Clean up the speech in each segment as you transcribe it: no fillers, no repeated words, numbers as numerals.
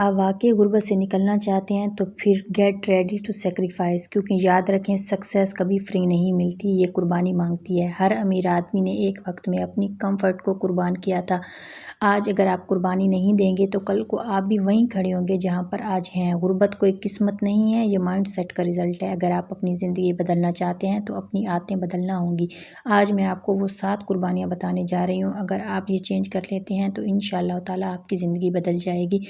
आप वाकई गुर्बत से निकलना चाहते हैं तो फिर गेट रेडी टू सेक्रीफाइस, क्योंकि याद रखें सक्सेस कभी फ्री नहीं मिलती, ये कुर्बानी मांगती है। हर अमीर आदमी ने एक वक्त में अपनी कंफर्ट को कुर्बान किया था। आज अगर आप कुर्बानी नहीं देंगे तो कल को आप भी वहीं खड़े होंगे जहां पर आज हैं। गुर्बत कोई किस्मत नहीं है, ये माइंड सेट का रिजल्ट है। अगर आप अपनी ज़िंदगी बदलना चाहते हैं तो अपनी आदतें बदलना होंगी। आज मैं आपको वो 7 कुर्बानियाँ बताने जा रही हूँ। अगर आप ये चेंज कर लेते हैं तो इंशाअल्लाह ताला आपकी ज़िंदगी बदल जाएगी।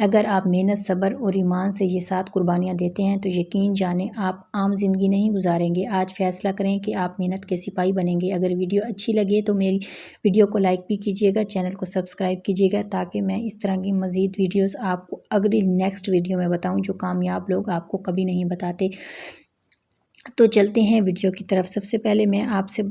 अगर आप मेहनत, सब्र और ईमान से ये 7 कुर्बानियाँ देते हैं तो यकीन जानें आप आम ज़िंदगी नहीं गुजारेंगे। आज फ़ैसला करें कि आप मेहनत के सिपाही बनेंगे। अगर वीडियो अच्छी लगे तो मेरी वीडियो को लाइक भी कीजिएगा, चैनल को सब्सक्राइब कीजिएगा, ताकि मैं इस तरह की मज़ीद वीडियोस आपको अगली नेक्स्ट वीडियो में बताऊं जो कामयाब लोग आपको कभी नहीं बताते। तो चलते हैं वीडियो की तरफ। सबसे पहले मैं आपसे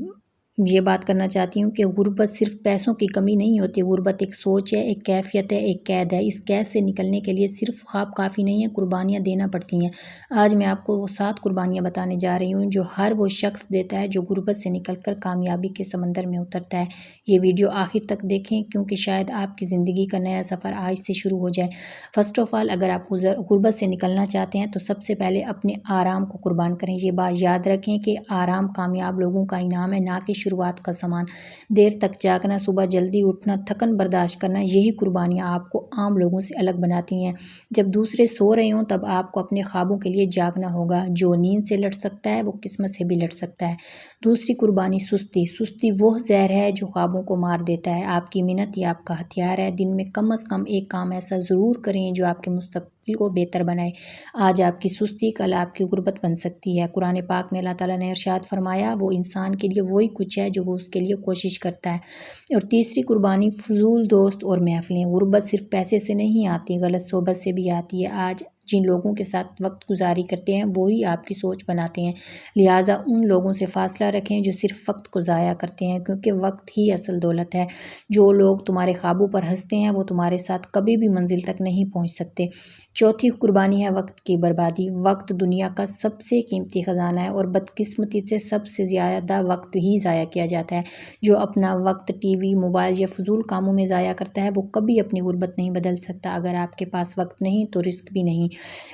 ये बात करना चाहती हूँ कि गुर्बत सिर्फ पैसों की कमी नहीं होती। गुर्बत एक सोच है, एक कैफियत है, एक कैद है। इस कैद से निकलने के लिए सिर्फ ख्वाब काफ़ी नहीं है, कुर्बानियाँ देना पड़ती हैं। आज मैं आपको वो 7 कुर्बानियाँ बताने जा रही हूँ जो हर वो शख्स देता है जो गुर्बत से निकलकर कामयाबी के समंदर में उतरता है। ये वीडियो आखिर तक देखें, क्योंकि शायद आपकी ज़िंदगी का नया सफ़र आज से शुरू हो जाए। फ़र्स्ट ऑफ़ ऑल, अगर आप गुर्बत से निकलना चाहते हैं तो सबसे पहले अपने आराम को कुर्बान करें। ये बात याद रखें कि आराम कामयाब लोगों का इनाम है, ना कि शुरुआत का सामान। देर तक जागना, सुबह जल्दी उठना, थकन बर्दाश्त करना, यही कुर्बानियाँ आपको आम लोगों से अलग बनाती हैं। जब दूसरे सो रहे हों तब आपको अपने ख्वाबों के लिए जागना होगा। जो नींद से लड़ सकता है वो किस्मत से भी लड़ सकता है। दूसरी कुर्बानी सुस्ती। सुस्ती वो जहर है जो ख्वाबों को मार देता है। आपकी मेहनत ही आपका हथियार है। दिन में कम से कम एक काम ऐसा ज़रूर करें जो आपके मुस्तकबिल को बेहतर बनाए। आज आपकी सुस्ती कल आपकी गुर्बत बन सकती है। कुरान पाक में अल्लाह ताला ने इरशाद फरमाया, वो इंसान के लिए वही कुछ है जो वो उसके लिए कोशिश करता है। और तीसरी कुर्बानी फजूल दोस्त और महफिलें। गुर्बत सिर्फ पैसे से नहीं आती, गलत सोबत से भी आती है। आज जिन लोगों के साथ वक्त गुजारी करते हैं वही आपकी सोच बनाते हैं। लिहाजा उन लोगों से फासला रखें जो सिर्फ वक्त को ज़ाया करते हैं, क्योंकि वक्त ही असल दौलत है। जो लोग तुम्हारे ख्वाबों पर हंसते हैं वो तुम्हारे साथ कभी भी मंजिल तक नहीं पहुंच सकते। चौथी कुर्बानी है वक्त की बर्बादी। वक्त दुनिया का सबसे कीमती ख़जाना है और बदकिस्मती से सबसे ज़्यादा वक्त ही ज़ाया किया जाता है। जो अपना वक्त टीवी, मोबाइल या फजूल कामों में ज़ाया करता है वो कभी अपनी गुर्बत नहीं बदल सकता। अगर आपके पास वक्त नहीं तो रिस्क भी नहीं।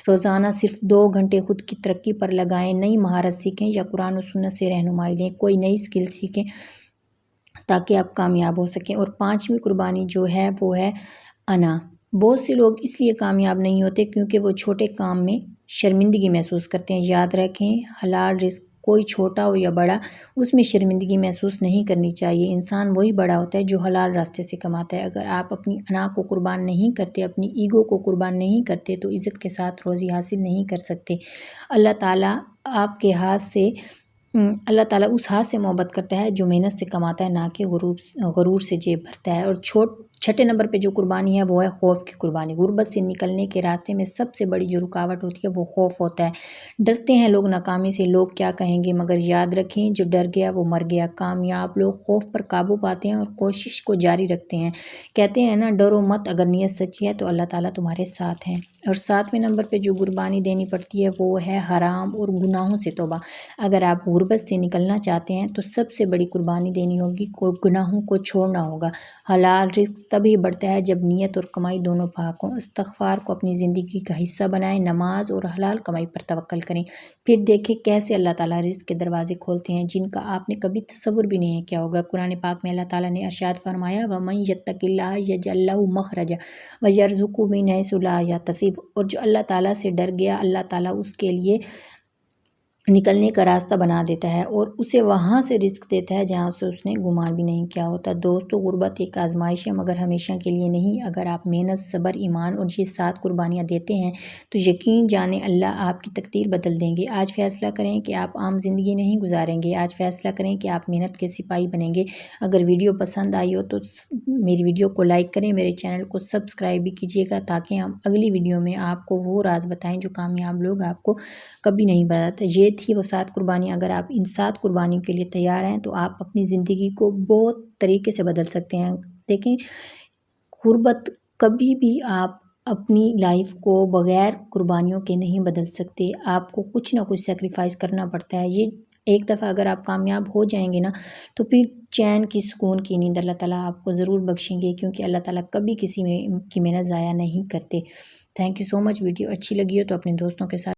रोज़ाना सिर्फ 2 घंटे खुद की तरक्की पर लगाएं। नई महारत सीखें या कुरान और सुन्नत से रहनुमाई लें। कोई नई स्किल सीखें ताकि आप कामयाब हो सकें। और 5वीं कुर्बानी जो है वो है अना। बहुत से लोग इसलिए कामयाब नहीं होते क्योंकि वो छोटे काम में शर्मिंदगी महसूस करते हैं। याद रखें, हलाल रिस्क कोई छोटा हो या बड़ा, उसमें शर्मिंदगी महसूस नहीं करनी चाहिए। इंसान वही बड़ा होता है जो हलाल रास्ते से कमाता है। अगर आप अपनी अना को कुर्बान नहीं करते, अपनी ईगो को कुर्बान नहीं करते तो इज़्ज़त के साथ रोज़ी हासिल नहीं कर सकते। अल्लाह ताला आपके हाथ से अल्लाह ताला उस हाथ से मोहब्बत करता है जो मेहनत से कमाता है, ना कि गुरूर से जेब भरता है। और छठे नंबर पे जो कुर्बानी है वो है खौफ की कुर्बानी। गुर्बत से निकलने के रास्ते में सबसे बड़ी जो रुकावट होती है वो खौफ होता है। डरते हैं लोग नाकामी से, लोग क्या कहेंगे, मगर याद रखें जो डर गया वो मर गया। कामयाब लोग खौफ पर काबू पाते हैं और कोशिश को जारी रखते हैं। कहते हैं ना, डरो मत, अगर नीयत सच्ची है तो अल्लाह ताला तुम्हारे साथ हैं। और 7वें नंबर पे जो कुर्बानी देनी पड़ती है वो है हराम और गुनाहों से तौबा। अगर आप गुर्बत से निकलना चाहते हैं तो सबसे बड़ी कुर्बानी देनी होगी, गुनाहों को छोड़ना होगा। हलाल रिस्क तभी बढ़ता है जब नीयत और कमाई दोनों पाक हों। इस्तिग़फ़ार को अपनी ज़िंदगी का हिस्सा बनाएं, नमाज और हलाल कमाई पर तवक्कल करें। फिर देखें कैसे अल्लाह ताला रिस्क के दरवाजे खोलते हैं जिनका आपने कभी तसव्वुर भी नहीं किया होगा। कुरान पाक में अल्लाह ताला ने इरशाद फरमाया, वमन यत्तक़िल्लाह यजअल लहू मख़रजा व यरज़ुक़हु मिन हैसु ला यहतसिब। और जो अल्लाह ताला से डर गया, अल्लाह ताला उसके लिए निकलने का रास्ता बना देता है और उसे वहाँ से रिस्क देता है जहाँ से उसने गुमान भी नहीं किया होता। दोस्तों, गुर्बत एक आजमाइश है मगर हमेशा के लिए नहीं। अगर आप मेहनत, सब्र, ईमान और ये 7 कुर्बानियाँ देते हैं तो यकीन जाने अल्लाह आपकी तकदीर बदल देंगे। आज फैसला करें कि आप आम जिंदगी नहीं गुजारेंगे। आज फैसला करें कि आप मेहनत के सिपाही बनेंगे। अगर वीडियो पसंद आई हो तो मेरी वीडियो को लाइक करें, मेरे चैनल को सब्सक्राइब भी कीजिएगा, ताकि हम अगली वीडियो में आपको वो राज बताएं जो कामयाब लोग आपको कभी नहीं बताते। ये थी वो 7 कुर्बानियाँ। अगर आप इन 7 कुर्बानियों के लिए तैयार हैं तो आप अपनी ज़िंदगी को बहुत तरीके से बदल सकते हैं। देखें, गुर्बत कभी भी आप अपनी लाइफ को बग़ैर कुर्बानियों के नहीं बदल सकते। आपको कुछ ना कुछ सेक्रीफाइस करना पड़ता है। ये एक दफ़ा अगर आप कामयाब हो जाएंगे ना तो फिर चैन की, सुकून की नींद अल्लाह ताला आपको ज़रूर बख्शेंगे, क्योंकि अल्लाह ताला कभी किसी में की मेहनत ज़ाया नहीं करते। Thank you so much. Video अच्छी लगी हो तो अपने दोस्तों के साथ